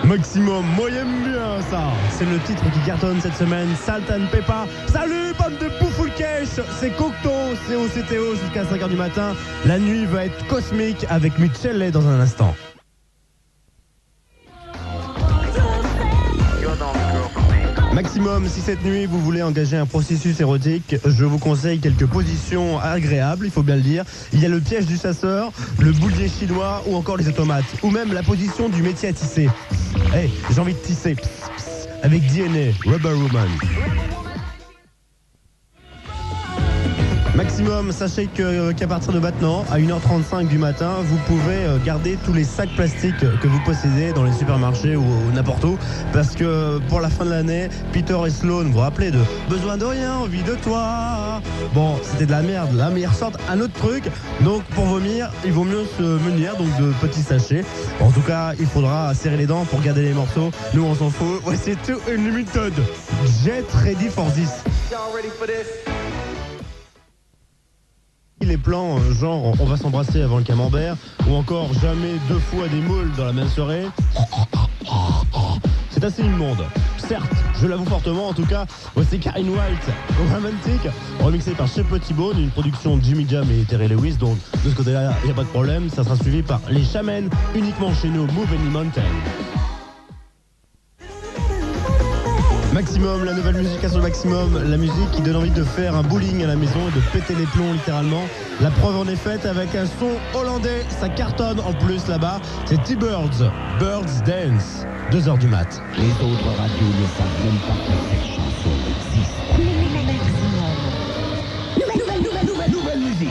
Maximum, moi j'aime bien ça. C'est le titre qui cartonne cette semaine, Salt and Pepper. Salut bande de bouffoules-cash, c'est Cocteau, c'est OCTO jusqu'à 5h du matin. La nuit va être cosmique avec Michele dans un instant. Maximum, si cette nuit vous voulez engager un processus érotique, je vous conseille quelques positions agréables, il faut bien le dire. Il y a le piège du chasseur, le boulier chinois ou encore les automates. Ou même la position du métier à tisser. Hey, j'ai envie de tisser. Pss, pss, avec DNA, Rubber Woman. Maximum, sachez qu'à partir de maintenant, à 1h35 du matin, vous pouvez garder tous les sacs plastiques que vous possédez dans les supermarchés ou n'importe où. Parce que pour la fin de l'année, Peter et Sloan, vous vous rappelez de Besoin de rien, envie de toi. Bon, c'était de la merde. Là, mais ils ressortent un autre truc. Donc pour vomir, il vaut mieux se munir donc de petits sachets. En tout cas, il faudra serrer les dents pour garder les morceaux. Nous, on s'en fout. Ouais, c'est Too Unlimited. Jet ready for this. Y'all ready for this? Les plans genre on va s'embrasser avant le camembert ou encore jamais deux fois des moules dans la même soirée, c'est assez immonde. Certes, je l'avoue fortement, en tout cas, c'est Karyn White, Romantic, remixé par Chez Petit Bone, une production de Jimmy Jam et Terry Lewis, donc de ce côté-là, il n'y a pas de problème, ça sera suivi par Les Chamens, uniquement chez nous, Move Any Mountain. Maximum, la nouvelle musique à son maximum, la musique qui donne envie de faire un bowling à la maison et de péter les plombs littéralement. La preuve en est faite avec un son hollandais, ça cartonne en plus là-bas, c'est T-Birds, Birds Dance, 2h du mat. Les autres radios ne savent même pas que cette chanson existe. Nouvelle musique.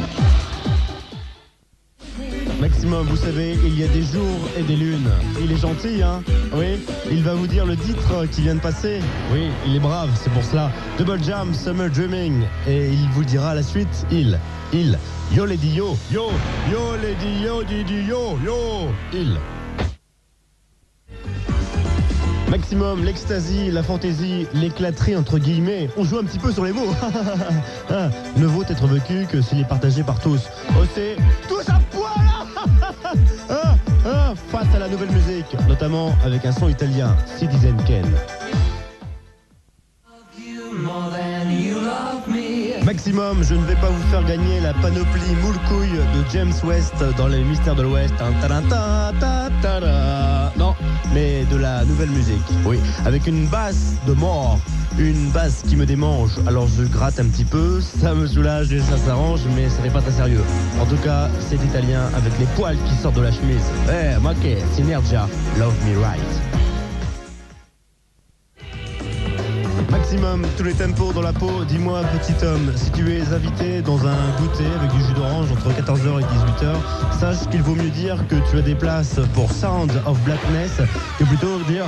Maximum, vous savez, il y a des jours et des lunes. Il est gentil, hein? Oui, il va vous dire le titre qui vient de passer. Oui, il est brave, c'est pour cela. Double Jam, Summer Dreaming. Et il vous dira la suite, il. Yo lady yo, yo lady yo, didi yo, il. Maximum, l'ecstasy, la fantaisie, l'éclaterie entre guillemets. On joue un petit peu sur les mots. Ne vaut être vécu que s'il est partagé par tous. Oh, c'est tous à poil. Face à la nouvelle musique, notamment avec un son italien, Citizen Kane. Maximum, je ne vais pas vous faire gagner la panoplie moule-couille de James West dans les Mystères de l'Ouest. Non, mais de la nouvelle musique. Oui, avec une basse de mort, une basse qui me démange. Alors je gratte un petit peu, ça me soulage et ça s'arrange, mais ce n'est pas très sérieux. En tout cas, c'est italien avec les poils qui sortent de la chemise. Ma che, Synergia, Love Me Right. Maximum, tous les tempos dans la peau. Dis-moi, petit homme, si tu es invité dans un goûter avec du jus d'orange entre 14h et 18h, sache qu'il vaut mieux dire que tu as des places pour Sound of Blackness que plutôt dire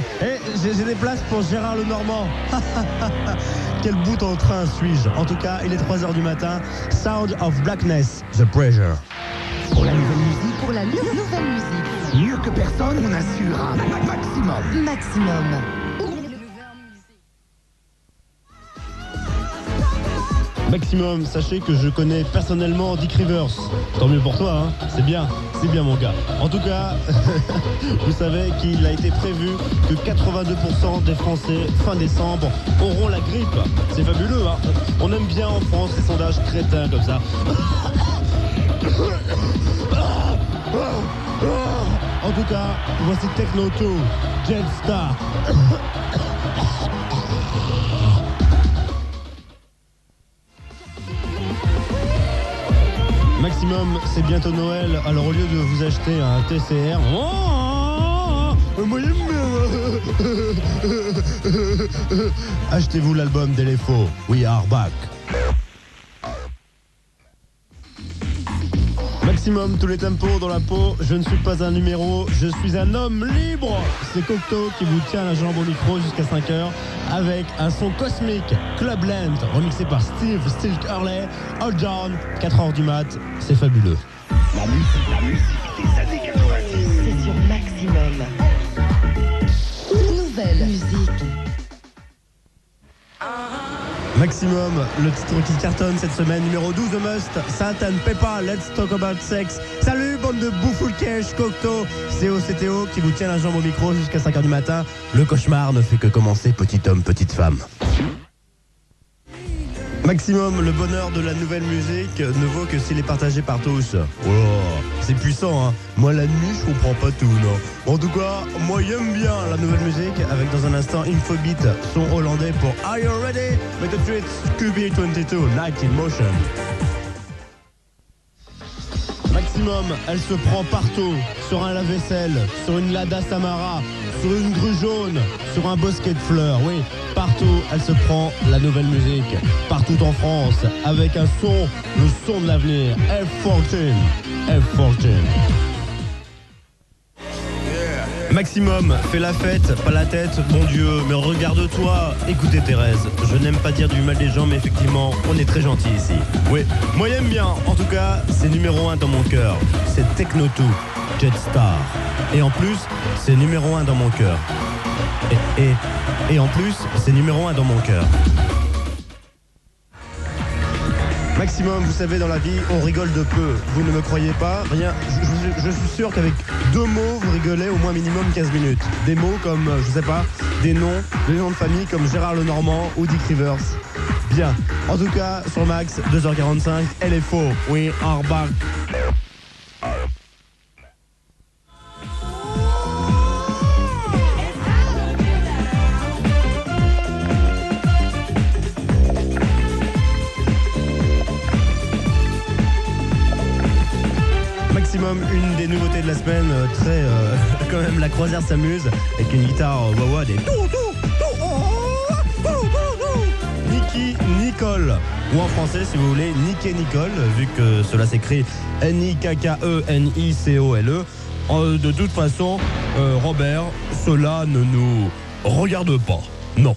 j'ai des places pour Gérard Lenormand. Quel bout en train suis-je? En tout cas, il est 3h du matin. Sound of Blackness, The Pressure. Pour la nouvelle musique, mieux que personne, on assure un maximum. Maximum, sachez que je connais personnellement Dick Rivers. Tant mieux pour toi, hein. C'est bien mon gars. En tout cas, vous savez qu'il a été prévu que 82% des Français, fin décembre, auront la grippe. C'est fabuleux, hein. On aime bien en France les sondages crétins comme ça. En tout cas, voici Techno 2, Jet Star. Maximum, c'est bientôt Noël, alors au lieu de vous acheter un TCR, achetez-vous l'album d'Elefo, We Are Back. Maximum, tous les tempos dans la peau, je ne suis pas un numéro, je suis un homme libre. C'est Cocteau qui vous tient la jambe au micro jusqu'à 5h avec un son cosmique, Clubland, remixé par Steve Stilk Hurley, Hold On, 4h du mat, c'est fabuleux. La musique des années 90. C'est sur Maximum. Nouvelle musique. Maximum, le titre qui cartonne cette semaine, numéro 12 de Must, Salt and Pepper, Let's Talk About Sex. Salut, bande de bouffous de cash, Cocteau, COCTO qui vous tient la jambe au micro jusqu'à 5h du matin. Le cauchemar ne fait que commencer, petit homme, petite femme. Maximum, le bonheur de la nouvelle musique ne vaut que s'il est partagé par tous. Oh, c'est puissant, hein. Moi, la nuit, je comprends pas tout, non. En tout cas, moi, j'aime bien la nouvelle musique, avec dans un instant Infobeat, son hollandais pour Are You Ready? Mais tout de suite, Scooby-22, Night in Motion. Maximum, elle se prend partout, sur un lave-vaisselle, sur une Lada Samara, sur une grue jaune, sur un bosquet de fleurs, oui, partout elle se prend la nouvelle musique, partout en France, avec un son, le son de l'avenir, F14, F14. Maximum, fais la fête, pas la tête, bon Dieu, mais regarde-toi. Écoutez Thérèse, je n'aime pas dire du mal des gens, mais effectivement, on est très gentil ici. Oui, moi j'aime bien, en tout cas, c'est numéro 1 dans mon cœur. C'est Techno 2, Jetstar. Et en plus, c'est numéro 1 dans mon cœur. Et en plus, c'est numéro 1 dans mon cœur. Maximum, vous savez, dans la vie, on rigole de peu. Vous ne me croyez pas? Rien. Je suis sûr qu'avec 2 mots, vous rigolez au moins minimum 15 minutes. Des mots comme, je sais pas, des noms de famille comme Gérard Lenormand ou Dick Rivers. Bien. En tout cas, sur Max, 2h45, elle est faux. We are back. Maximum, une des nouveautés de la semaine, très quand même la croisière s'amuse avec une guitare wah-wah des Nicky Nicole, ou en français si vous voulez Nicky Nicole, vu que cela s'écrit Nikkenicole. De toute façon, Robert, cela ne nous regarde pas, non.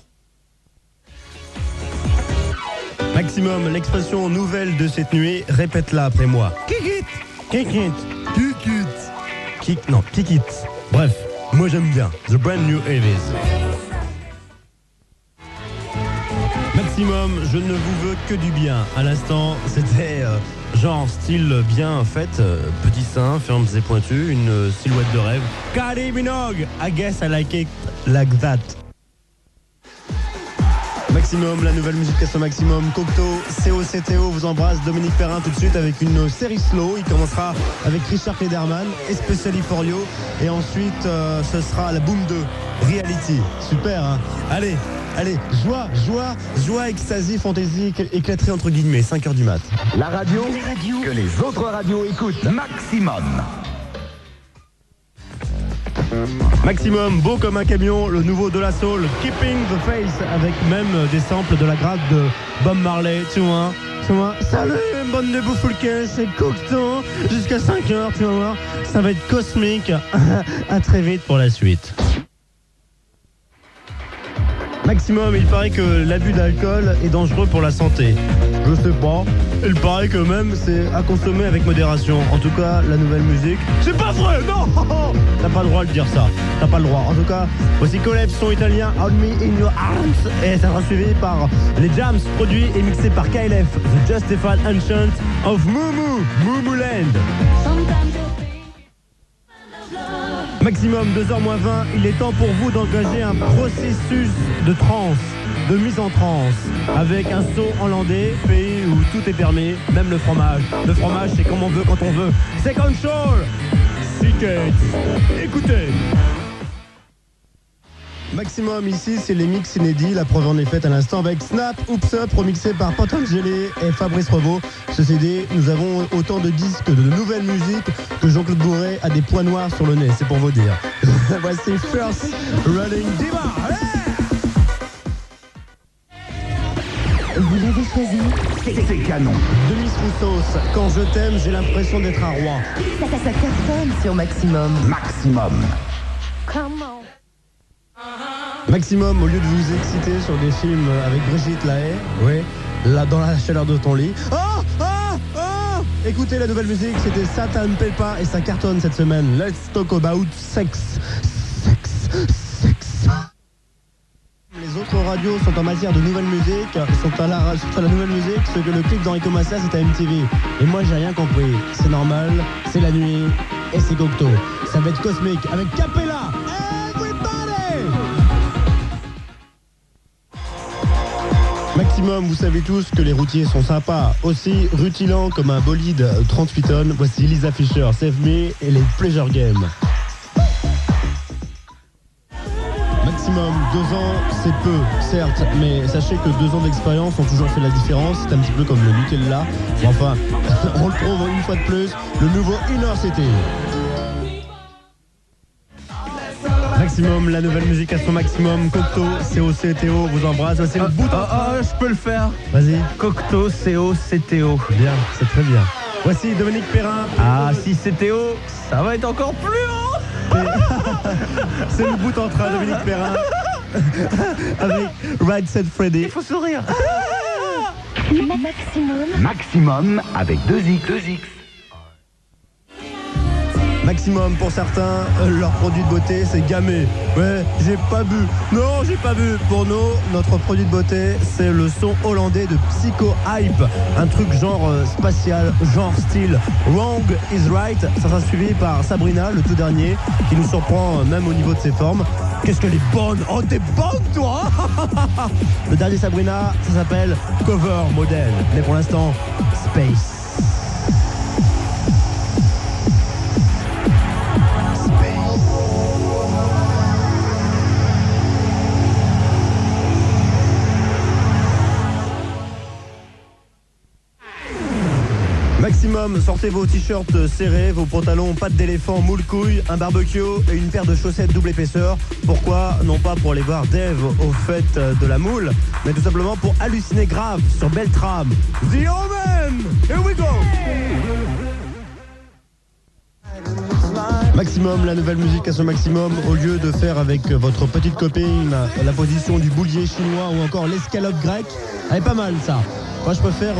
Maximum, l'expression nouvelle de cette nuit, répète-la après moi. Kikit. Kikit. Kikit. Kikit. Bref, moi j'aime bien. The Brand New Elvis. Maximum, je ne vous veux que du bien. À l'instant, c'était genre style bien fait, petit sein, fermes et pointus, une silhouette de rêve. Kylie Minogue, I guess I like it like that. Maximum, la nouvelle musique reste au maximum. Cocteau, COCTO vous embrasse. Dominique Perrin tout de suite avec une série slow. Il commencera avec Richard Klederman, Especially for You. Et ensuite, ce sera la Boom 2, Reality. Super, hein. Allez, joie, ecstasy, fantaisie, éclaterie entre guillemets, 5h du mat. La radio que les autres radios écoutent. Maximum. Maximum, beau comme un camion, le nouveau de la soul, Keeping the Faith, avec même des samples de la grade de Bob Marley, tu vois. Salut, bonne de bouffes c'est Cocteau, jusqu'à 5h, tu vas voir, ça va être cosmique. À très vite pour la suite. Maximum, il paraît que l'abus d'alcool est dangereux pour la santé. Je sais pas. Il paraît que même c'est à consommer avec modération. En tout cas, la nouvelle musique. C'est pas vrai, non. T'as pas le droit de dire ça. T'as pas le droit. En tout cas, voici Colette, son italien, Hold Me In Your Arms. Et ça sera suivi par les Jams, produits et mixés par KLF, The Justified Enchant of Moomooland. Maximum 2h-20, il est temps pour vous d'engager un processus de transe, de mise en transe, avec un saut hollandais, pays où tout est permis, même le fromage. Le fromage, c'est comme on veut, quand on veut. Second Shore, Secret. Écoutez. Maximum ici, c'est les mix inédits. La preuve en est faite à l'instant avec Snap, Oops Up, remixé par Potangeli et Fabrice Revaux. Ceci dit, nous avons autant de disques de nouvelles musiques que Jean-Claude Bourret a des points noirs sur le nez, c'est pour vous dire. Voici First Running Diva. Vous l'avez choisi. C'est canon. Demis Roussos, quand je t'aime, j'ai l'impression d'être un roi. Ça cartonne sur Maximum. Maximum. Maximum, au lieu de vous exciter sur des films avec Brigitte Lahaie, oui, là dans la chaleur de ton lit. Écoutez la nouvelle musique, c'était Satan Pepa et ça cartonne cette semaine. Let's talk about sex. Les autres autres radios sont en matière de nouvelle musique, sont à la nouvelle musique, ce que le clip d'Enrico Macias c'est à MTV. Et moi j'ai rien compris. C'est normal, c'est la nuit et c'est Cocteau. Ça va être cosmique avec Capella. Everybody! Maximum, vous savez tous que les routiers sont sympas, aussi rutilants comme un bolide 38 tonnes. Voici Lisa Fischer, Save Me et les Pleasure Games. Maximum, 2 ans, c'est peu, certes, mais sachez que 2 ans d'expérience ont toujours fait la différence. C'est un petit peu comme le Nutella. Enfin, on le prouve une fois de plus, le nouveau Inner City. Maximum, la nouvelle musique à son maximum. Cocteau, COCTO, vous embrasse. C'est le bout. Je peux le faire. Vas-y. Cocteau, COCTO. Bien, c'est très bien. Voici Dominique Perrin. Ah, si c'est Théo, ça va être encore plus haut. C'est le bout en train, Dominique Perrin. Avec Right Said Freddy. Il faut sourire. Maximum avec 2X. Maximum pour certains, leur produit de beauté c'est gamé. Ouais, j'ai pas bu. Non, j'ai pas bu. Pour nous, notre produit de beauté c'est le son hollandais de Psycho Hype. Un truc genre spatial, genre style Wrong is Right. Ça sera suivi par Sabrina, le tout dernier, qui nous surprend même au niveau de ses formes. Qu'est-ce qu'elle est bonne! Oh, t'es bonne toi! Le dernier Sabrina, ça s'appelle Cover Model. Mais pour l'instant, Space. Maximum, sortez vos t-shirts serrés, vos pantalons pattes d'éléphant, moule couille, un barbecue et une paire de chaussettes double épaisseur. Pourquoi? Non pas pour aller voir Dave au fait de la moule, mais tout simplement pour halluciner grave sur Beltram. The Omen! Here we go! Maximum, la nouvelle musique à son maximum. Au lieu de faire avec votre petite copine la position du boulier chinois ou encore l'escalope grecque, elle est pas mal ça. Moi je préfère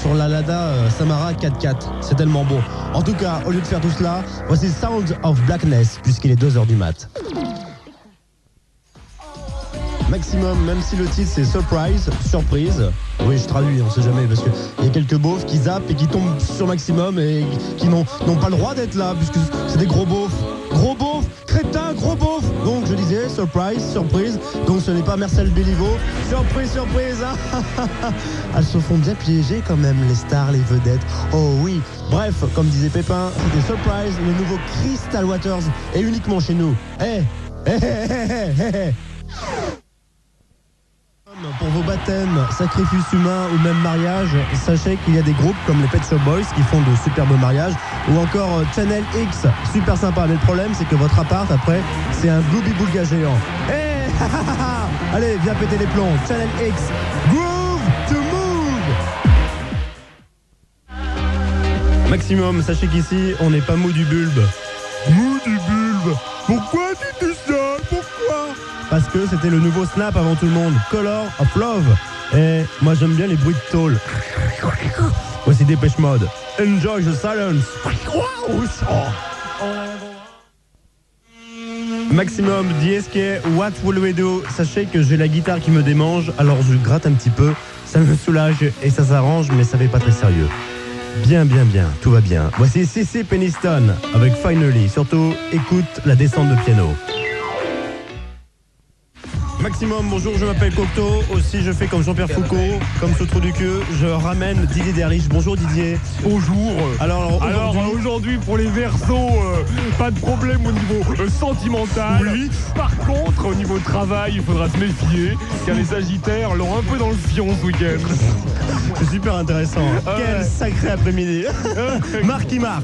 sur la Lada Samara 4x4, c'est tellement beau. En tout cas, au lieu de faire tout cela, voici Sound of Blackness, puisqu'il est 2h du mat. Maximum, même si le titre c'est Surprise, surprise. Oui, je traduis, on sait jamais, parce qu'il y a quelques beaufs qui zappent et qui tombent sur Maximum et qui n'ont pas le droit d'être là, puisque c'est des gros beaufs. Gros beaufs, crétins, gros beaufs. Donc je disais, surprise, surprise. Donc ce n'est pas Marcel Béliveau. Surprise, surprise. Elles se font bien piéger quand même, les stars, les vedettes. Oh oui. Bref, comme disait Pépin, c'était Surprise, le nouveau Crystal Waters, et uniquement chez nous. Pour vos baptêmes, sacrifices humains ou même mariage, sachez qu'il y a des groupes comme les Pet Shop Boys qui font de superbes mariages, ou encore Channel X, super sympa. Mais le problème c'est que votre appart après c'est un Blooby Boulga géant. Allez, viens péter les plombs. Channel X, groove to move. Maximum, sachez qu'ici on n'est pas mou du bulbe. Mou du bulbe. Pourquoi tu dis ça? Pourquoi? Parce que c'était le nouveau Snap avant tout le monde, Color of Love. Et moi j'aime bien les bruits de tôle. Voici Dépêche Mode. Enjoy the silence. Maximum, DSK, What Will We Do? Sachez que j'ai la guitare qui me démange, alors je gratte un petit peu, ça me soulage et ça s'arrange, mais ça fait pas très sérieux. Bien, tout va bien. Voici CC Peniston avec Finally. Surtout, écoute la descente de piano. Maximum, bonjour, je m'appelle Cocteau. Aussi, je fais comme Jean-Pierre Foucault, comme ce trou du queue. Je ramène Didier Derlich. Bonjour Didier. Bonjour. Alors aujourd'hui, pour les Verseaux, pas de problème au niveau sentimental. Oui. Par contre, au niveau travail, il faudra se méfier, car les Sagittaires l'ont un peu dans le fion ce week-end. C'est super intéressant. Quel sacré après-midi. Marky Mark.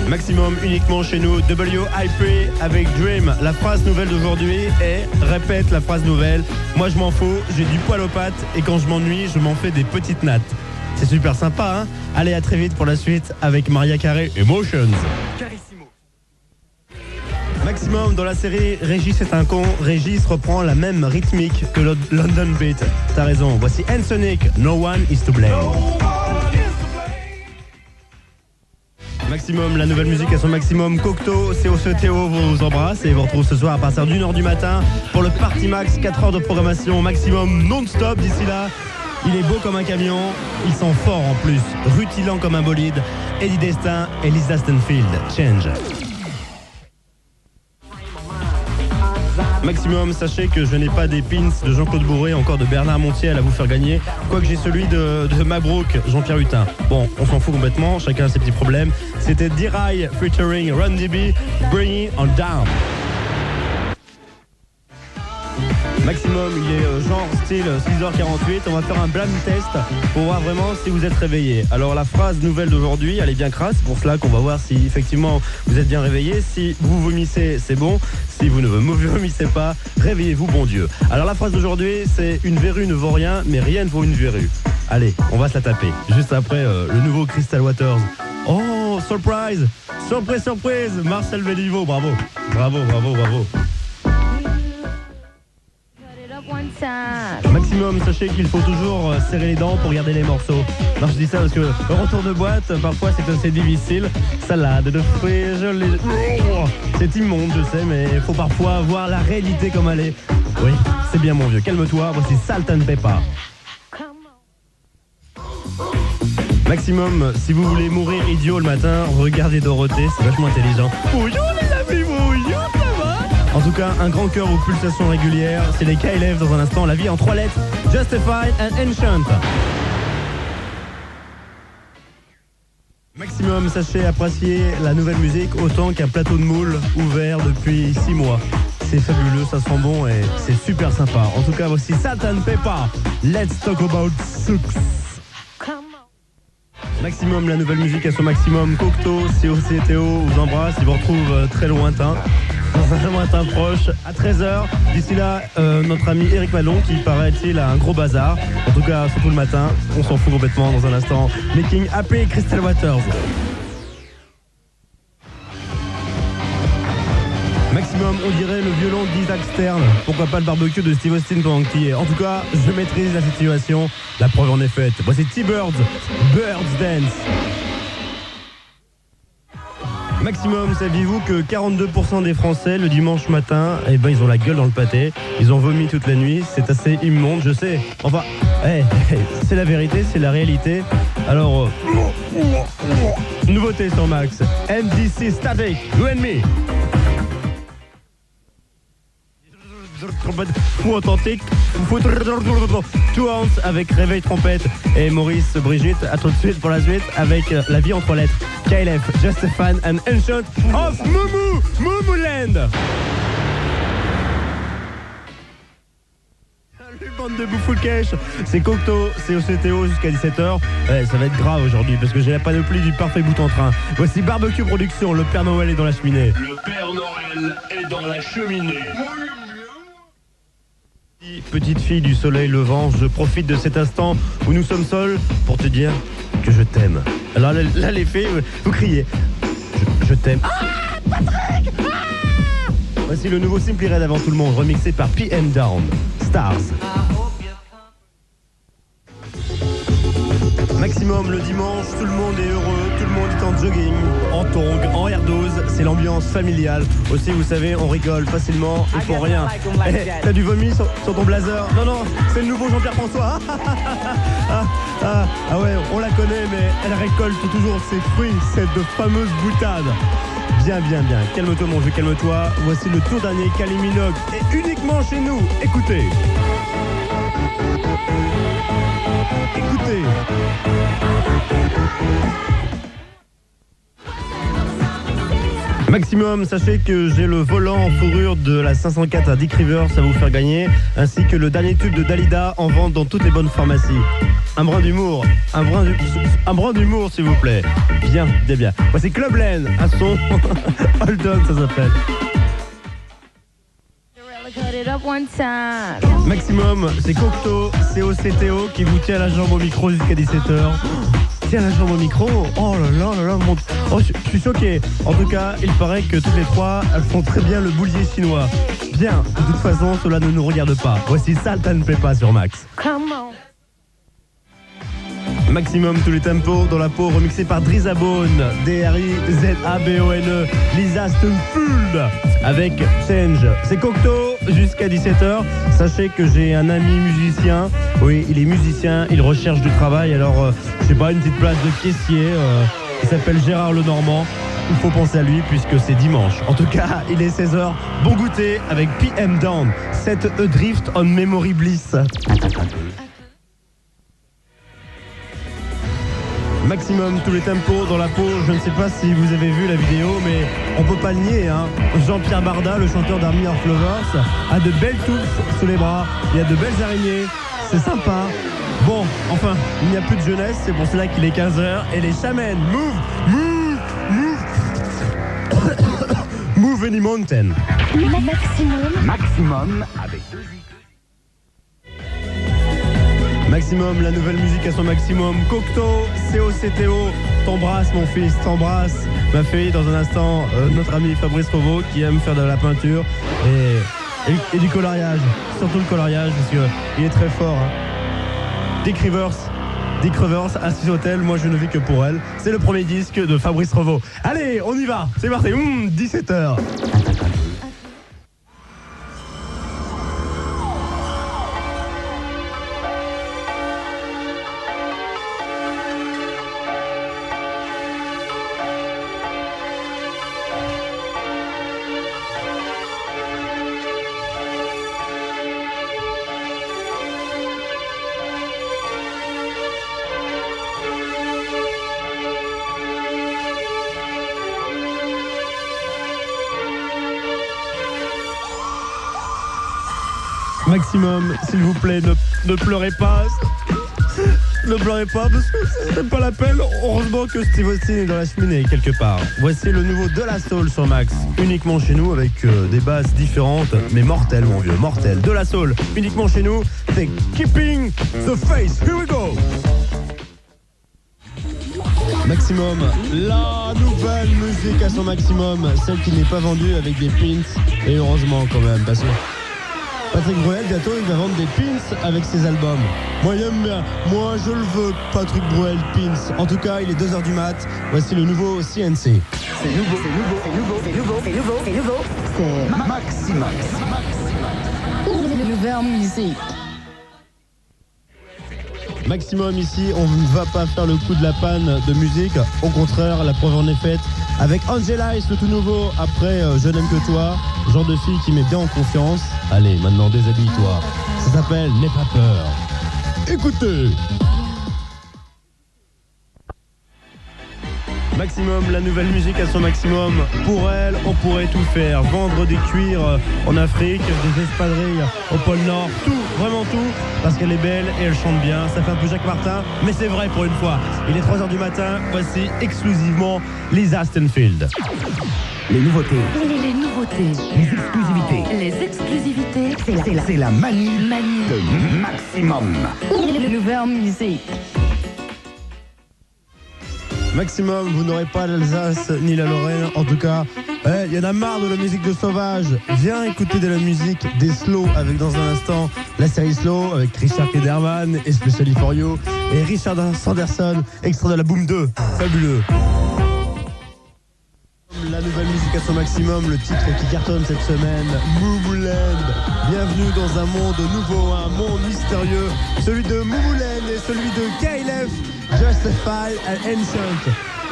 Maximum uniquement chez nous, WIP avec Dream. La phrase nouvelle d'aujourd'hui est, répète la phrase nouvelle, moi je m'en fous, j'ai du poil aux pattes et quand je m'ennuie, je m'en fais des petites nattes. C'est super sympa, hein? Allez, à très vite pour la suite avec Maria Carey, Emotions. Carissimo. Maximum, dans la série Régis est un con, Régis reprend la même rythmique que le London Beat. T'as raison, voici Ensonic, No One is to Blame. No one is to blame. Maximum. Maximum, la nouvelle musique à son maximum. Cocteau, COCTO vous embrasse et vous retrouve ce soir à partir d'1h du matin pour le Party Max, 4 heures de programmation maximum non-stop. D'ici là, il est beau comme un camion, il sent fort en plus, rutilant comme un bolide. Eddie Destin et Lisa Stanfield, Change. Maximum, sachez que je n'ai pas des pins de Jean-Claude Bourré, encore de Bernard Montiel à vous faire gagner, quoique j'ai celui de Mabrouk, Jean-Pierre Hutin. Bon, on s'en fout complètement, chacun a ses petits problèmes. C'était D-Rai featuring Run DB, Bring It On Down. Maximum, il est genre style 6h48. On va faire un blind test pour voir vraiment si vous êtes réveillé. Alors la phrase nouvelle d'aujourd'hui, elle est bien crasse. Pour cela qu'on va voir si effectivement vous êtes bien réveillé. Si vous vomissez, c'est bon. Si vous ne vomissez pas, réveillez-vous, bon Dieu. Alors la phrase d'aujourd'hui, c'est une verrue ne vaut rien, mais rien ne vaut une verrue. Allez, on va se la taper. Juste après le nouveau Crystal Waters. Oh, surprise! Surprise, surprise! Marcel Béliveau, bravo. Bravo, bravo, bravo. Maximum, sachez qu'il faut toujours serrer les dents pour garder les morceaux. Non, je dis ça parce que le retour de boîte, parfois c'est assez difficile. Salade de fruits, c'est immonde, je sais, mais il faut parfois voir la réalité comme elle est. Oui, c'est bien mon vieux, calme-toi, voici Salt and Pepper. Maximum, si vous voulez mourir idiot le matin, regardez Dorothée, c'est vachement intelligent. Bonjour les amis, bonjour, ça va? En tout cas, un grand cœur aux pulsations régulières, c'est les KLF dans un instant, la vie en 3 lettres, Justified and Ancient. Maximum, sachez apprécier la nouvelle musique autant qu'un plateau de moules ouvert depuis 6 mois. C'est fabuleux, ça sent bon et c'est super sympa. En tout cas, voici Salt and Pepper. Let's talk about sucks. Maximum, la nouvelle musique à son maximum. Cocteau, COCTO vous embrasse, il vous retrouve très lointain. Dans un lointain proche, à 13h. D'ici là, notre ami Eric Malon qui paraît-il a un gros bazar. En tout cas, surtout le matin, on s'en fout complètement dans un instant. Making Happy Crystal Waters. Maximum, on dirait le violon d'Isaac Stern. Pourquoi pas le barbecue de Steve Austin pendant qu'il y est. En tout cas, je maîtrise la situation. La preuve en est faite. Voici T-Birds, Birds Dance. Maximum, saviez-vous que 42% des Français, le dimanche matin, eh ben, ils ont la gueule dans le pâté. Ils ont vomi toute la nuit. C'est assez immonde, je sais. Enfin, c'est la vérité, c'est la réalité. Alors, nouveauté sur Max. MDC Static, You and Me. Fou authentique, fou 2 ounces avec réveil trompette et Maurice Brigitte. À tout de suite pour la suite avec la vie en 3 lettres. KLF, Just a Fan and Ancient of Moomooland. Salut bande de bouffous cash, c'est Cocteau, c'est OCTO jusqu'à 17h. Ouais, ça va être grave aujourd'hui parce que j'ai la panoplie du parfait bout en train. Voici Barbecue Production, le Père Noël est dans la cheminée. Le Père Noël est dans la cheminée. Petite fille du soleil levant, je profite de cet instant où nous sommes seuls pour te dire que je t'aime. Alors là les filles, vous criez. Je t'aime. Ah, Patrick, ah. Voici le nouveau Simply Red avant tout le monde, remixé par PM Down. Stars. Maximum, le dimanche, tout le monde est heureux, tout le monde est en jogging, en tongs, en air-dose, c'est l'ambiance familiale. Aussi, vous savez, on rigole facilement et pour rien. T'as du vomi sur ton blazer? Non, c'est le nouveau Jean-Pierre François. Ah ouais, on la connaît, mais elle récolte toujours ses fruits, cette fameuse boutade. Bien. Calme-toi mon vieux, calme-toi. Voici le tout dernier Kylie Minogue et uniquement chez nous. Écoutez. Maximum, sachez que j'ai le volant en fourrure de la 504 à Dick River, ça va vous faire gagner, ainsi que le dernier tube de Dalida en vente dans toutes les bonnes pharmacies. Un brin d'humour, s'il vous plaît. Bien. Voici Club Lane à son Hold On, ça s'appelle. Maximum, c'est Cocteau, COCTO qui vous tient la jambe au micro jusqu'à 17h. Tiens la jambe au micro, oh là là, je suis choqué. En tout cas, il paraît que toutes les trois, elles font très bien le boulier chinois. Bien, de toute façon, cela ne nous regarde pas. Voici Salt and Pepper sur Max. Maximum tous les tempos dans la peau, remixé par Drizabone, D-R-I-Z-A-B-O-N-E, Lisa Stunfield avec Change. C'est Cocteau jusqu'à 17h. Sachez que j'ai un ami musicien. Oui, il est musicien, il recherche du travail. Alors, je sais pas, une petite place de caissier. Il s'appelle Gérard Lenormand. Il faut penser à lui puisque c'est dimanche. En tout cas, il est 16h. Bon goûter avec PM Down. Set A Drift on Memory Bliss. Maximum tous les tempos dans la peau. Je ne sais pas si vous avez vu la vidéo, mais on peut pas le nier, hein. Jean-Pierre Barda, le chanteur d'Army of Lovers, a de belles touffes sous les bras. Il y a de belles araignées. C'est sympa. Bon, enfin, il n'y a plus de jeunesse. C'est pour cela qu'il est 15h. Et les Shaman, Move any mountain. Maximum avec deux i. Maximum, la nouvelle musique à son maximum. Cocteau, COCTO, t'embrasse mon fils, t'embrasse ma fille. Dans un instant, notre ami Fabrice Rovo qui aime faire de la peinture et du coloriage. Surtout le coloriage parce qu'il est très fort. Hein. Dick Rivers, Assis Hotel, moi je ne vis que pour elle. C'est le premier disque de Fabrice Rovo. Allez, on y va, c'est parti, 17h. Maximum, s'il vous plaît, ne pleurez pas. Ne pleurez pas parce que c'est pas la peine. Heureusement que Steve Austin est dans la cheminée quelque part. Voici le nouveau De La Soul sur Max, uniquement chez nous avec des basses différentes, mais mortelles mon vieux, mortelles. De La Soul, uniquement chez nous, c'est Keeping the Faith. Here we go. Maximum, la nouvelle musique à son maximum, celle qui n'est pas vendue avec des pins, et heureusement quand même, parce que Patrick Bruel, bientôt, il va vendre des pins avec ses albums. Moi, j'aime bien. Moi, je le veux, Patrick Bruel, pins. En tout cas, il est 2h du mat. Voici le nouveau CNC. C'est Maximum. Nouvelle musique. Maximum ici, on ne va pas faire le coup de la panne de musique. Au contraire, la preuve en est faite avec Angela Ice, le tout nouveau. Après Je n'aime que toi, genre de fille qui met bien en confiance. Allez, maintenant déshabille-toi. Ça s'appelle N'aie pas peur. Écoutez. Maximum, la nouvelle musique à son maximum. Pour elle, on pourrait tout faire. Vendre des cuirs en Afrique, des espadrilles au pôle Nord, tout, vraiment tout. Parce qu'elle est belle et elle chante bien. Ça fait un peu Jacques Martin, mais c'est vrai pour une fois. Il est 3h du matin, voici exclusivement Lisa Stunfield. Les nouveautés. Les nouveautés. Les exclusivités. Les exclusivités. C'est la manie de Maximum. Les nouvelles musiques. Maximum, vous n'aurez pas l'Alsace ni la Lorraine. En tout cas, il y en a marre de la musique de sauvage. Viens écouter de la musique des slow avec dans un instant la série Slow avec Richard Kederman, Especially for You, et Richard Sanderson, extrait de la Boom 2. Fabuleux. La nouvelle musique à son maximum, le titre qui cartonne cette semaine, Moomooland. Bienvenue dans un monde nouveau, un monde mystérieux, celui de Moomooland et celui de KLF, Justify and Ancient.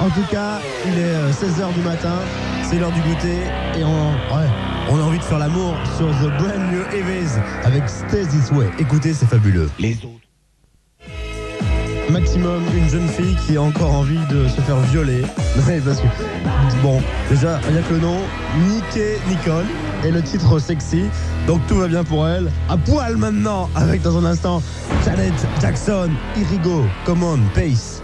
En tout cas, il est 16h du matin, c'est l'heure du goûter et on a envie de faire l'amour sur The Brand New Eves avec Stay This Way. Écoutez, c'est fabuleux. Les autres. Maximum, une jeune fille qui a encore envie de se faire violer. Ouais, parce que, bon, déjà, rien que le nom, Niké Nicole, et le titre sexy, donc tout va bien pour elle. À poil maintenant, avec dans un instant, Janet Jackson, Irigo, Come On, Pace.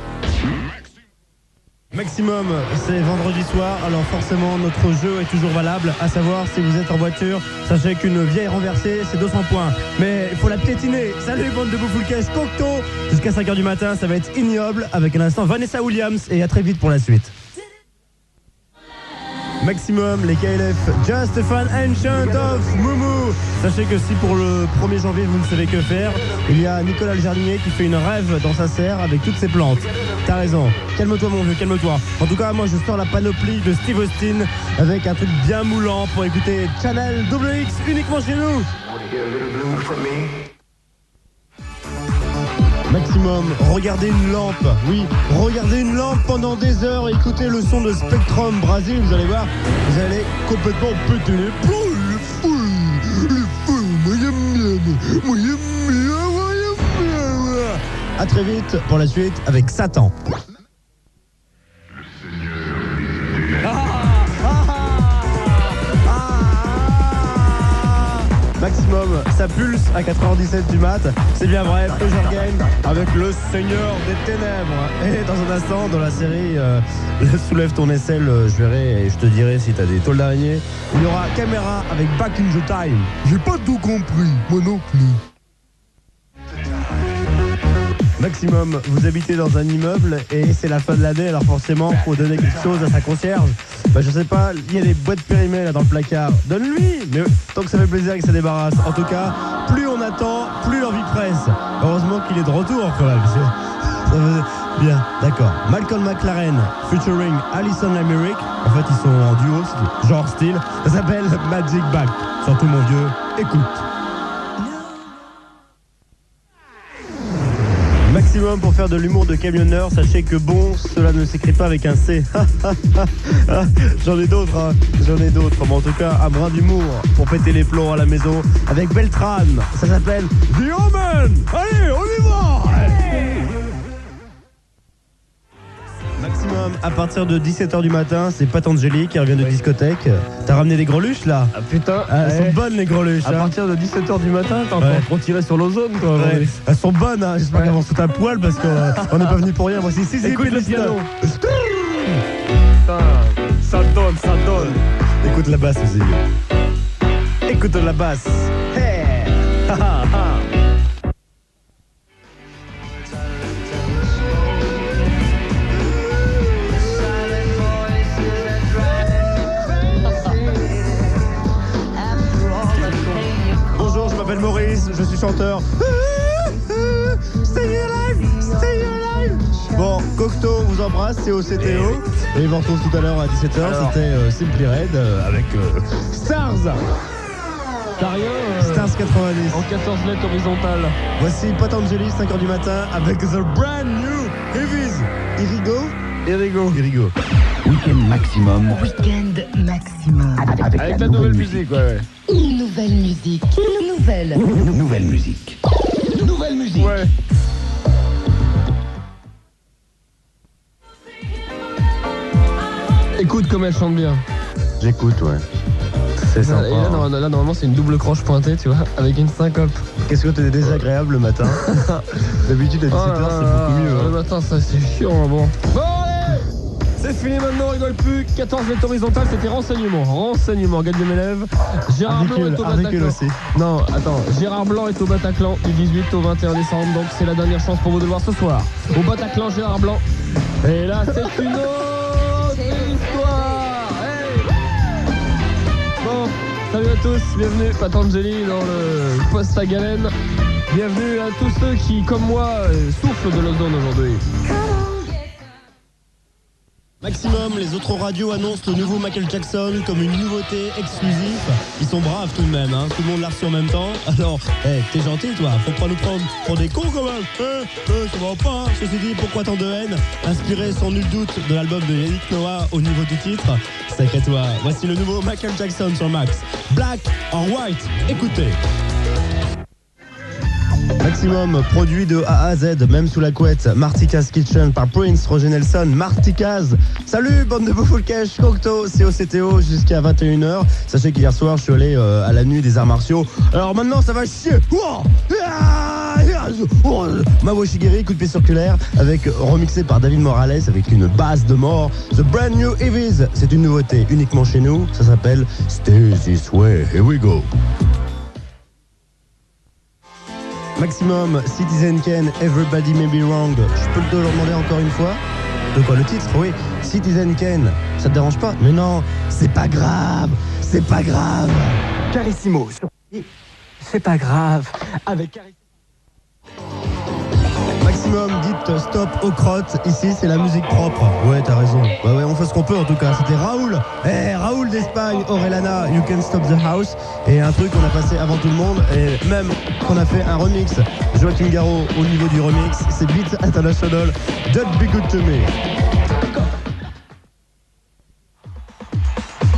Maximum, c'est vendredi soir, alors forcément notre jeu est toujours valable, à savoir si vous êtes en voiture, sachez qu'une vieille renversée c'est 200 points, mais il faut la piétiner. Salut bande de boufoulcaches, Cocteau, jusqu'à 5h du matin, ça va être ignoble, avec un instant Vanessa Williams, et à très vite pour la suite. Maximum, les KLF, Just a Fan Ancient of Moumou. Sachez que si pour le 1er janvier vous ne savez que faire, il y a Nicolas le jardinier qui fait une rêve dans sa serre avec toutes ses plantes. T'as raison, calme-toi mon vieux, calme-toi. En tout cas, moi je sors la panoplie de Steve Austin avec un truc bien moulant pour écouter Channel WX uniquement chez nous. Maximum, regardez une lampe, oui, regardez une lampe pendant des heures et écoutez le son de Spectrum Brazil, vous allez voir, vous allez complètement péter les plombs. A très vite pour la suite avec Satan. Maximum, ça pulse à 4h17 du mat. C'est bien vrai, Pleasure Game avec le Seigneur des Ténèbres. Et dans un instant, dans la série Soulève ton aisselle, je verrai et je te dirai si t'as des tôles d'araignée. Il y aura Caméra avec Back in the Time. J'ai pas tout compris, moi non plus. Maximum, vous habitez dans un immeuble et c'est la fin de l'année, alors forcément, faut donner quelque chose à sa concierge. Bah, je sais pas, il y a des boîtes périmées là dans le placard. Donne-lui, mais tant que ça fait plaisir qu'il se débarrasse. En tout cas, plus on attend, plus l'envie presse. Heureusement qu'il est de retour quand même. Ça veut... Bien, d'accord. Malcolm McLaren featuring Alison Limerick. En fait, ils sont en duo, genre style. Ça s'appelle Magic Back. Surtout mon vieux, écoute. Maximum pour faire de l'humour de camionneur, sachez que bon, cela ne s'écrit pas avec un C. J'en ai d'autres, hein. J'en ai d'autres. Mais en tout cas, un brin d'humour pour péter les plombs à la maison avec Beltran. Ça s'appelle The Omen. Allez, on y va. Maximum, à partir de 17h du matin, c'est Patangeli qui revient de discothèque. T'as ramené des greluches là? Ah putain, Elles sont bonnes les greluches. à partir de 17h du matin, t'es encore trop tiré sur l'ozone toi. Ouais. Elles sont bonnes, hein. J'espère qu'elles vont sous ta poêle parce qu'on n'est pas venu pour rien. Voici 6 Écoute le piano. Putain, ça donne, ça donne. Écoute la basse aussi. Écoute la basse. Hey. Bonjour, je m'appelle Maurice, je suis chanteur. Stay alive, stay alive. Bon, Cocteau vous embrasse, c'est au CTO. Et on retrouve tout à l'heure à 17h. C'était Simply Red avec Stars. T'as rien Stars 90. en 14 lettres horizontales. Voici Patangeli, 5h du matin, avec The Brand New Heavies. Irigo. Week-end maximum. Week-end maximum. Avec la nouvelle musique, ouais. Une nouvelle musique. Nouvelle. Nouvelle musique. Nouvelle musique. Ouais. Écoute comme elle chante bien. J'écoute, ouais. C'est sympa. Et là, normalement, c'est une double croche pointée, tu vois, avec une syncope. Qu'est-ce que t'es désagréable le matin? D'habitude à 17h, c'est beaucoup mieux. Le matin, ça, c'est chiant, hein, bon. Bon, allez, c'est fini maintenant, on rigole plus. 14 lettres horizontales, c'était renseignement. Gagne de mes lèvres. Gérard Blanc est au Bataclan. aussi. Non, attends, Gérard Blanc est au Bataclan du 18 au 21 décembre, donc c'est la dernière chance pour vous de le voir ce soir. Au Bataclan, Gérard Blanc. Et là, c'est une autre histoire. Hey. Bon, salut à tous, bienvenue Patangeli dans le poste à galène. Bienvenue à tous ceux qui, comme moi, souffrent de l'ozone aujourd'hui. Maximum, les autres radios annoncent le nouveau Michael Jackson comme une nouveauté exclusive. Ils sont braves tout de même, hein. Tout le monde l'a reçu en même temps. Alors, t'es gentil toi, faut pas nous prendre pour des cons quand même. Ça va pas, hein. Ceci dit, pourquoi tant de haine? Inspiré sans nul doute de l'album de Yannick Noah au niveau du titre. Sacré toi, voici le nouveau Michael Jackson sur Max. Black or White, écoutez. Maximum, produit de A à Z, même sous la couette. Martika's Kitchen par Prince, Roger Nelson, Martika's. Salut, bande de beaux full cash, Cocteau, COCTO, jusqu'à 21h. Sachez qu'hier soir, je suis allé à la nuit des arts martiaux. Alors maintenant, ça va chier. Mawa Shigeri, coup de pied circulaire, avec remixé par David Morales, avec une base de mort. The Brand New Heavies, c'est une nouveauté uniquement chez nous. Ça s'appelle Stay This Way. Here we go. Maximum, Citizen Kane, Everybody May Be Wrong. Je peux te le demander encore une fois? De quoi, le titre? Oui, Citizen Kane. Ça te dérange pas? Mais non, c'est pas grave, c'est pas grave. Carissimo, c'est pas grave. Avec Carissimo. Maximum, dites stop aux crottes. Ici, c'est la musique propre. Ouais, t'as raison. Ouais, on fait ce qu'on peut en tout cas. C'était Raoul. Raoul d'Espagne, Orellana, You Can Stop the House. Et un truc qu'on a passé avant tout le monde. Et même qu'on a fait un remix. Joachim Garraud au niveau du remix. C'est Beats International. Don't Be Good to Me.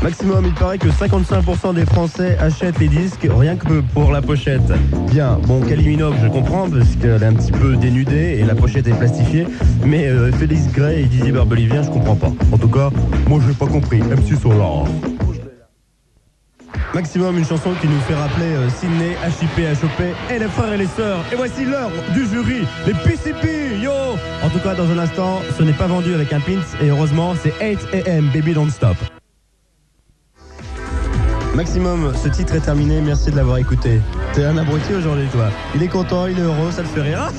Maximum, il paraît que 55% des Français achètent les disques rien que pour la pochette. Bien, bon, Kylie Minogue, je comprends, parce qu'elle est un petit peu dénudée et la pochette est plastifiée. Mais Félix Gray et Didier Barbelivien, je comprends pas. En tout cas, moi j'ai pas compris. MC Solar. Maximum, une chanson qui nous fait rappeler Sydney, HIP, HOP et les frères et les sœurs. Et voici l'heure du jury, les PCP, yo. En tout cas, dans un instant, ce n'est pas vendu avec un pins. Et heureusement, c'est 8 AM, Baby Don't Stop. Maximum, ce titre est terminé, merci de l'avoir écouté. T'es un abruti aujourd'hui, toi. Il est content, il est heureux, ça le fait rire.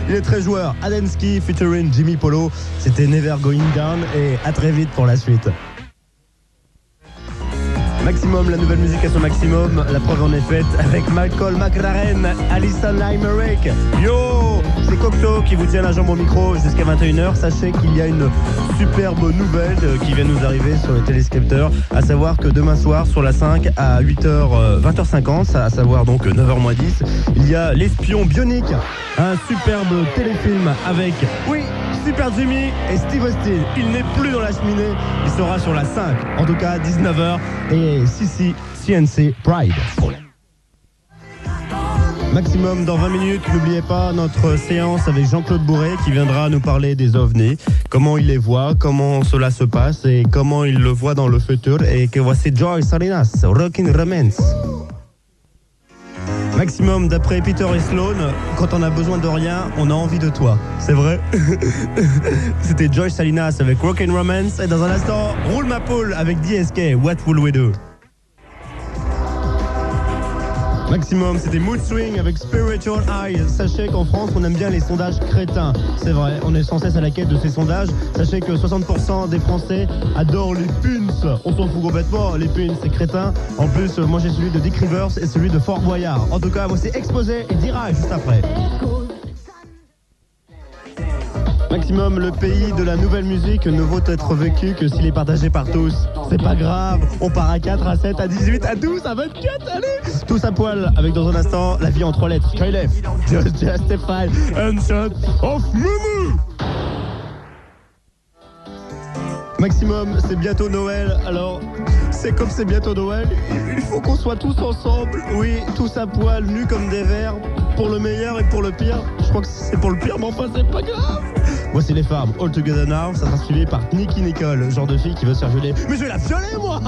Il est très joueur. Adensky featuring Jimmy Polo. C'était Never Going Down et à très vite pour la suite. Maximum, la nouvelle musique à son maximum. La preuve en est faite avec Malcolm McLaren, Alison Limerick. Yo, c'est Cocteau qui vous tient la jambe au micro jusqu'à 21h. Sachez qu'il y a une superbe nouvelle qui vient nous arriver sur le téléscripteur. À savoir que demain soir sur la 5 à 20h50, à savoir donc 9h-10, il y a L'espion bionique. Un superbe téléfilm avec, oui, Super Jimmy et Steve Austin. Il n'est plus dans la cheminée, il sera sur la 5. En tout cas, 19h. Et CNC Pride. Maximum dans 20 minutes, n'oubliez pas notre séance avec Jean-Claude Bourré qui viendra nous parler des ovnis, comment il les voit, comment cela se passe et comment il le voit dans le futur. Et que voici Joy Salinas, Rockin' Romance. Maximum, d'après Peter et Sloan, quand on a besoin de rien, on a envie de toi. C'est vrai? C'était Joy Salinas avec Rockin' Romance. Et dans un instant, Roule ma poule avec DSK, What Will We Do? Maximum, c'était Mood Swing avec Spiritual Eye. Sachez qu'en France, on aime bien les sondages crétins. C'est vrai, on est sans cesse à la quête de ces sondages. Sachez que 60% des Français adorent les pins. On s'en fout complètement, les pins, c'est crétin. En plus, moi j'ai celui de Dick Rivers et celui de Fort Boyard. En tout cas, moi c'est Exposé et Dira juste après. Maximum, le pays de la nouvelle musique ne vaut être vécu que s'il est partagé par tous. C'est pas grave, on part à 4, à 7, à 18, à 12, à 24, allez! Tous à poil, avec dans un instant, la vie en 3 lettres. KLF, Just Justify, and Shot of Mumu! Maximum, c'est bientôt Noël, alors c'est comme c'est bientôt Noël, il faut qu'on soit tous ensemble, oui, tous à poil, nus comme des vers, pour le meilleur et pour le pire. Je crois que c'est pour le pire, mais enfin c'est pas grave. Voici les femmes, All Together Now, ça sera suivi par Nicki Nicole, le genre de fille qui veut se faire violer. Mais je vais la violer, moi!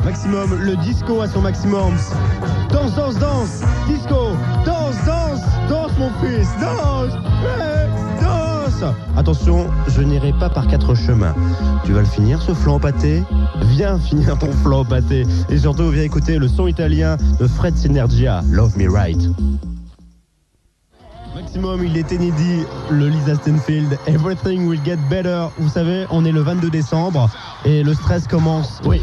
Maximum, le disco à son maximum. Danse, danse, danse, disco, danse, danse, danse mon fils, danse, hey, danse. Attention, je n'irai pas par 4 chemins. Tu vas le finir ce flan pâté? Viens finir ton flan pâté. Et surtout, viens écouter le son italien de Fred Synergia, Love Me Right. Maximum, il est inédit, le Lisa Stanfield, Everything Will Get Better. Vous savez, on est le 22 décembre et le stress commence. Oui.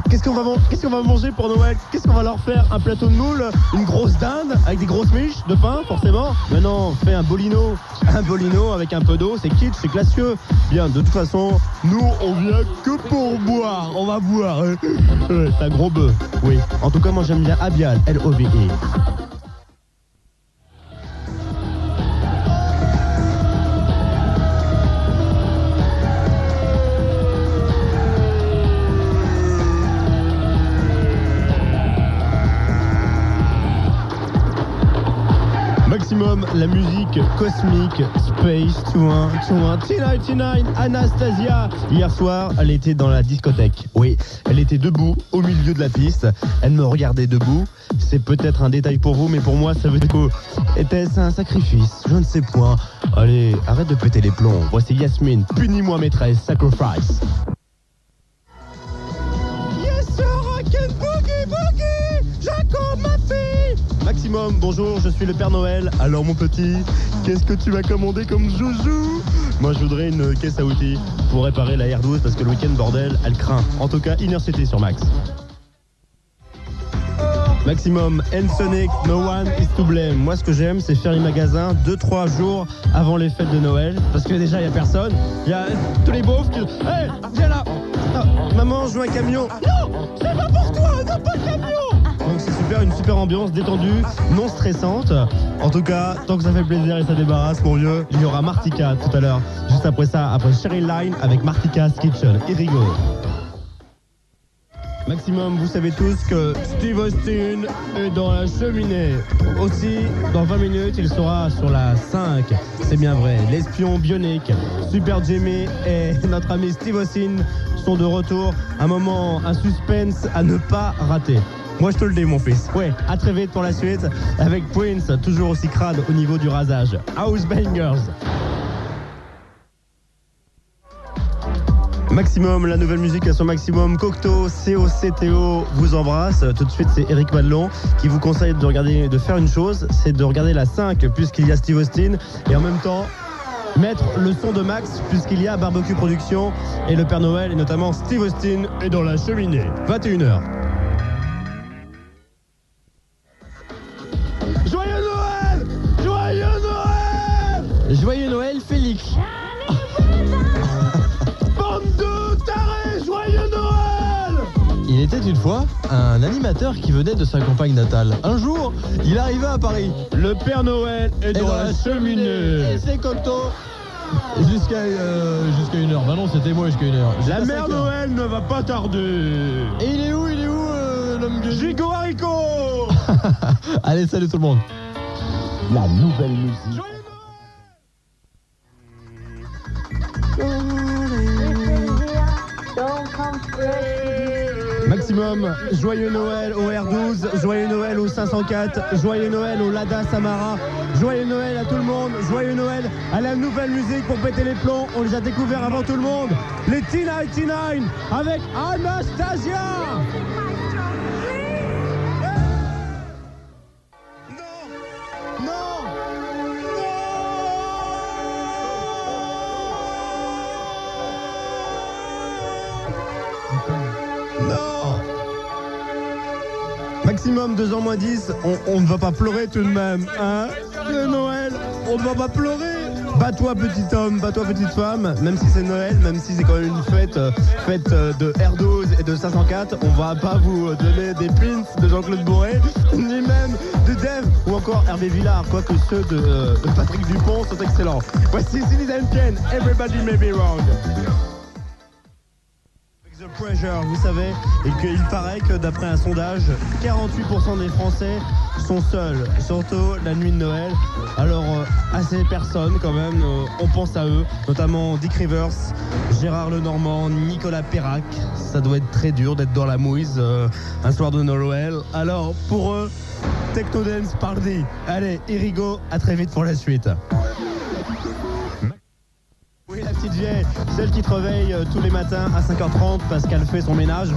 Qu'est-ce qu'on va manger pour Noël? Qu'est-ce qu'on va leur faire? Un plateau de moules? Une grosse dinde? Avec des grosses miches de pain, forcément? Mais non, fais un bolino. Un bolino avec un peu d'eau, c'est kitsch, c'est classieux. Bien, de toute façon, nous, on vient que pour boire. On va boire. C'est un gros bœuf. Oui. En tout cas, moi, j'aime bien Abial, L-O-V-E. Maximum, la musique cosmique, Space 1999, Anastasia. Hier soir, elle était dans la discothèque. Oui, elle était debout, au milieu de la piste. Elle me regardait debout. C'est peut-être un détail pour vous, mais pour moi, ça veut dire que était-ce un sacrifice? Je ne sais point. Allez, arrête de péter les plombs. Voici Yasmine, punis-moi maîtresse, Sacrifice. Yes, sir, I can boogie, boogie. Jacob, ma fille. Maximum. Maximum, bonjour, je suis le Père Noël. Alors mon petit, qu'est-ce que tu vas commander comme joujou? Moi je voudrais une caisse à outils pour réparer la R12 parce que le week-end bordel, elle craint. En tout cas, Inner City sur Max. Maximum, N-Sonic, No One is to blame. Moi ce que j'aime c'est faire les magasins 2-3 jours avant les fêtes de Noël. Parce que déjà il n'y a personne. Il y a tous les beaufs qui... Hey, viens là. Ah, maman, je veux un camion. Non, c'est pas pour toi, on n'a pas de camion. Donc c'est super, une super ambiance détendue, non stressante. En tout cas, tant que ça fait plaisir et ça débarrasse mon vieux, il y aura Martika tout à l'heure. Juste après ça, après Cheryl Line avec Martika's Kitchen. Irigo. Maximum, vous savez tous que Steve Austin est dans la cheminée. Aussi, dans 20 minutes, il sera sur la 5. C'est bien vrai, l'espion bionique, Super Jimmy et notre ami Steve Austin sont de retour. Un moment, un suspense à ne pas rater. Moi je te le dis mon fils. Ouais, à très vite pour la suite avec Prince, toujours aussi crade au niveau du rasage. House Bangers. Maximum, la nouvelle musique à son maximum. Cocteau, COCTO vous embrasse. Tout de suite, c'est Eric Madelon qui vous conseille de faire une chose, c'est de regarder la 5 puisqu'il y a Steve Austin et en même temps mettre le son de Max puisqu'il y a Barbecue Productions et le Père Noël et notamment Steve Austin est dans la cheminée. 21h. Joyeux Noël! Joyeux Noël! Joyeux Noël, Félix. Il était une fois un animateur qui venait de sa campagne natale. Un jour, il arrivait à Paris. Le Père Noël est dans la cheminée. Et c'est Cocteau. Jusqu'à 1h. Bah non, c'était moi jusqu'à 1h. La mère Noël ne va pas tarder. Et il est où l'homme de Gigot Haricot. Allez, salut tout le monde. La nouvelle musique. Maximum, joyeux Noël au R12, joyeux Noël au 504, joyeux Noël au Lada Samara, joyeux Noël à tout le monde, joyeux Noël à la nouvelle musique pour péter les plombs, on les a découverts avant tout le monde, les T99 avec Anastasia. Maximum 2 ans moins 10, on ne va pas pleurer tout de même, hein? Le Noël, on ne va pas pleurer. Bats-toi petit homme, bats-toi petite femme, même si c'est Noël, même si c'est quand même une fête de R12 et de 504, on va pas vous donner des pins de Jean-Claude Bourré, ni même de Dave ou encore Hervé Villard, quoique ceux de Patrick Dupont sont excellents. Voici Citizen Kane, Everybody May Be Wrong. The Pressure, vous savez, et qu'il paraît que d'après un sondage, 48% des Français sont seuls, surtout la nuit de Noël. Alors à ces personnes quand même, on pense à eux, notamment Dick Rivers, Gérard Lenormand, Nicolas Perrac. Ça doit être très dur d'être dans la mouise un soir de Noël. Alors pour eux, Techno Dance Party. Allez, Irigo, à très vite pour la suite. Oui, la petite vieille, celle qui te réveille tous les matins à 5h30 parce qu'elle fait son ménage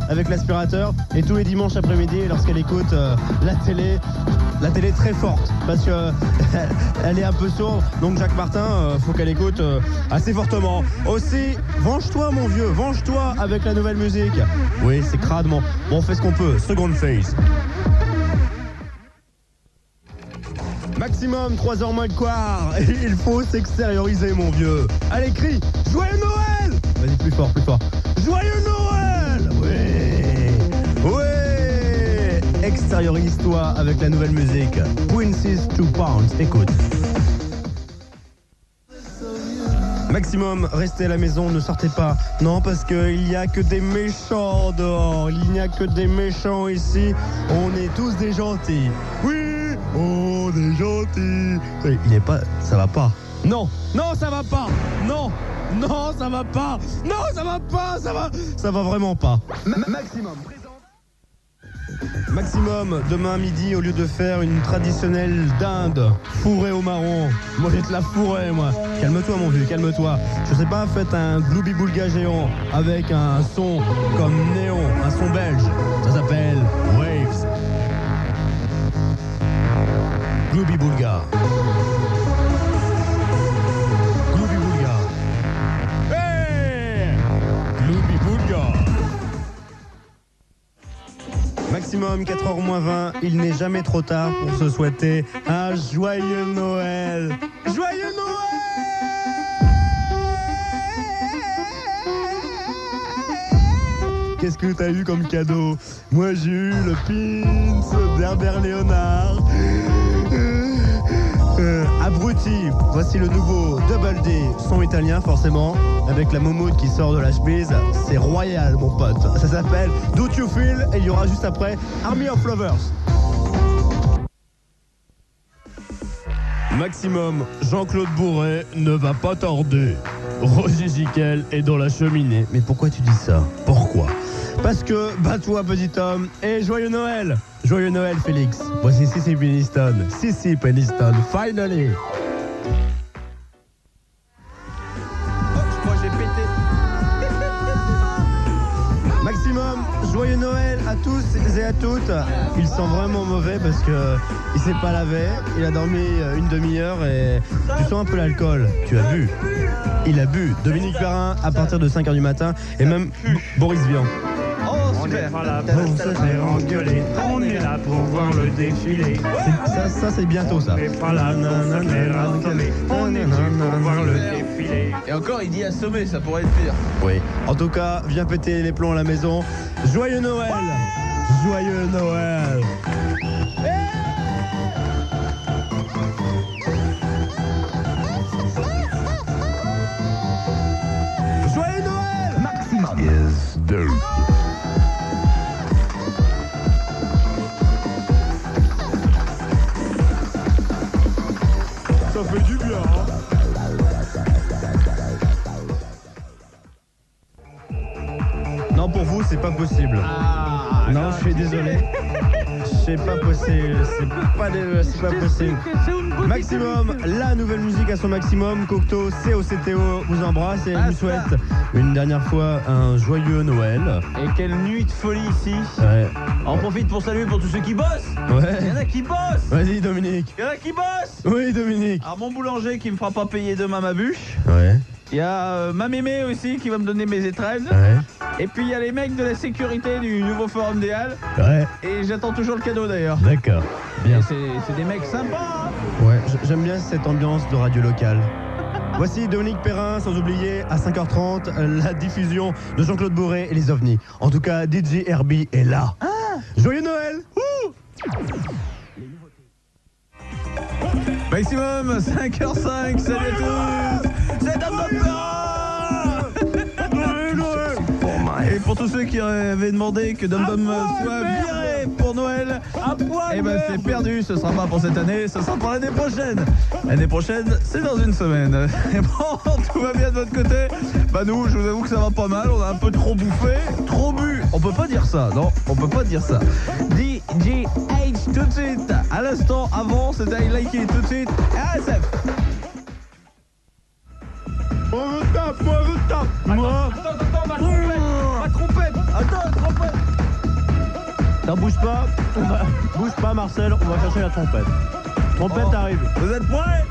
avec l'aspirateur et tous les dimanches après-midi lorsqu'elle écoute la télé très forte parce que elle est un peu sourde, donc Jacques Martin, faut qu'elle écoute assez fortement. Aussi, venge-toi mon vieux, venge-toi avec la nouvelle musique. Oui, c'est crade, bon, on fait ce qu'on peut. Second phase. Maximum 3h moins de quart. Il faut s'extérioriser mon vieux. Allez, crie Joyeux Noël. Vas-y, plus fort, plus fort. Joyeux Noël. Oui. Oui. Extériorise-toi avec la nouvelle musique. Princess 2 Pounds, écoute. Maximum, restez à la maison, ne sortez pas. Non, parce qu'il n'y a que des méchants dehors. Il n'y a que des méchants ici. On est tous des gentils. Oui. Oh, des gentils. Oui, il n'est pas... Ça va pas. Non, non, ça va pas. Non, non, ça va pas. Non, ça va pas. Ça va vraiment pas. Maximum. Maximum, demain midi, au lieu de faire une traditionnelle dinde fourrée au marron, moi je vais te la fourrer, moi. Calme-toi, mon vieux, calme-toi. Je sais pas, faites un gloubi-boulga géant avec un son comme néon, un son belge. Ça s'appelle Waves. Glooby Boulga. Glooby Boulga. Hey Glooby Boulga. Maximum 4h moins 20, il n'est jamais trop tard pour se souhaiter un joyeux Noël. Joyeux Noël! Qu'est-ce que t'as eu comme cadeau? Moi j'ai eu le pins d'Herbert Léonard. Abruti, voici le nouveau Double D, son italien forcément, avec la moumoute qui sort de la chemise, c'est royal mon pote. Ça s'appelle Don't You Feel et il y aura juste après Army of Lovers. Maximum, Jean-Claude Bourret ne va pas tarder. Roger Giquel est dans la cheminée. Mais pourquoi tu dis ça? Pourquoi? Parce que, toi petit homme, et joyeux Noël! Joyeux Noël Félix. Voici Sissy Peniston. Sissy Peniston, finally! Je crois que j'ai pété. Maximum, joyeux Noël à tous et à toutes. Il sent vraiment mauvais parce que il s'est pas lavé, il a dormi une demi-heure et tu sens un peu l'alcool. Tu as bu. Il a bu. Dominique Perrin à partir de 5h du matin et même Boris Vian. Oh, super. Pas là pour se faire engueuler, on est là pour voir le défilé. Ça c'est bientôt ça. On n'est pas là pour se faire engueuler, on est venu pour voir le défilé. Et encore, il dit assommer, ça pourrait être pire. Oui. En tout cas, viens péter les plombs à la maison. Joyeux Noël! Joyeux Noël! Joyeux Noël! Maximum. is dope. Ça fait du bien, hein. Non, pour vous, c'est pas possible. Non, je suis désolé. C'est pas possible. C'est pas possible. Maximum, la nouvelle musique à son maximum. Cocteau, COCTO vous embrasse et vous souhaite une dernière fois un joyeux Noël. Et quelle nuit de folie ici. Ouais. On profite pour saluer pour tous ceux qui bossent. Il y en Ouais. a qui bossent. Vas-y, Dominique. Il y en a qui bossent. Oui, Dominique. Alors mon boulanger qui me fera pas payer demain ma bûche. Ouais. Il y a ma mémé aussi qui va me donner mes étrennes. Ouais. Et puis il y a les mecs de la sécurité du nouveau Forum des Halles. Ouais. Et j'attends toujours le cadeau d'ailleurs. D'accord. Bien. Et c'est des mecs sympas. Hein. Ouais, j'aime bien cette ambiance de radio locale. Voici Dominique Perrin, sans oublier à 5h30 la diffusion de Jean-Claude Bourret et les OVNIs. En tout cas, DJ Herbie est là. Joyeux Noël! Maximum 5h05, salut à tous. C'est Dom Perrin. Et pour tous ceux qui avaient demandé que Dom soit viré pour Noël, et ben c'est perdu, ce sera pas pour cette année, ce sera pour l'année prochaine. L'année prochaine, c'est dans une semaine. Et bon, tout va bien de votre côté. Bah nous, je vous avoue que ça va pas mal, on a un peu trop bouffé, trop bu. On peut pas dire ça, non, on peut pas dire ça. DJ H tout de suite. À l'instant, avant, c'était I Like It tout de suite. ASF. Moi, je tape, moi, je tape. Moi. Attends, ma trompette. Attends, trompette. Ça bouge pas. Bouge pas, Marcel, on va chercher la trompette. Trompette arrive. Vous êtes prêts?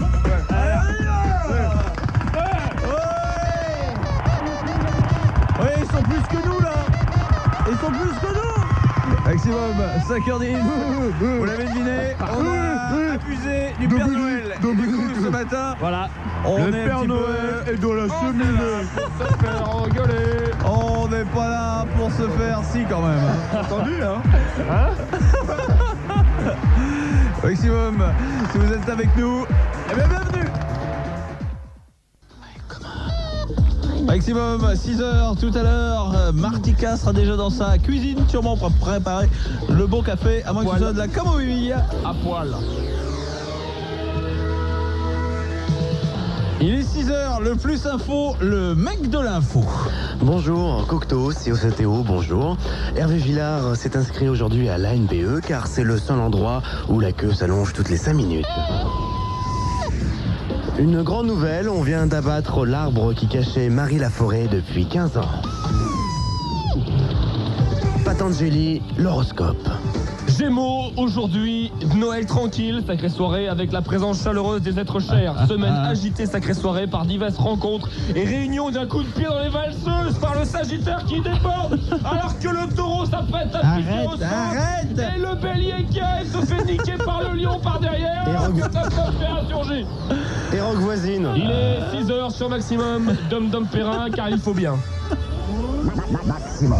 Allez, ouais, ils sont plus que nous là. Ils sont plus que nous. Maximum 5h10. Vous l'avez deviné, on a abusé du Père Noël. Et du coup, ce matin, Voilà. on Le est un Père petit Noël peu... est dans la cheminée. Se faire engueuler. On n'est pas là pour se faire si quand même. Entendu, hein? Maximum, si vous êtes avec nous, eh bien bienvenue. Maximum 6h tout à l'heure, Martika sera déjà dans sa cuisine, sûrement pour préparer le bon café, à moins que ce soit de la camomille. À poil. Il est 6h, le plus info, le mec de l'info. Bonjour, Cocteau, COCTO, bonjour. Hervé Villard s'est inscrit aujourd'hui à l'ANPE car c'est le seul endroit où la queue s'allonge toutes les 5 minutes. Une grande nouvelle, on vient d'abattre l'arbre qui cachait Marie Laforêt depuis 15 ans. Patanjali, l'horoscope. Gémeaux, aujourd'hui, Noël tranquille, sacrée soirée avec la présence chaleureuse des êtres chers. Semaine agitée, sacrée soirée par diverses rencontres et réunions d'un coup de pied dans les valseuses par le Sagittaire qui déborde alors que le Taureau s'apprête à piquer au sol. Et le Bélier qui se fait niquer par le Lion par derrière. Catastrophe fait insurger. Et Rock voisine. Il est 6h sur Maximum, Dom Perrin, car il faut bien. Maximum.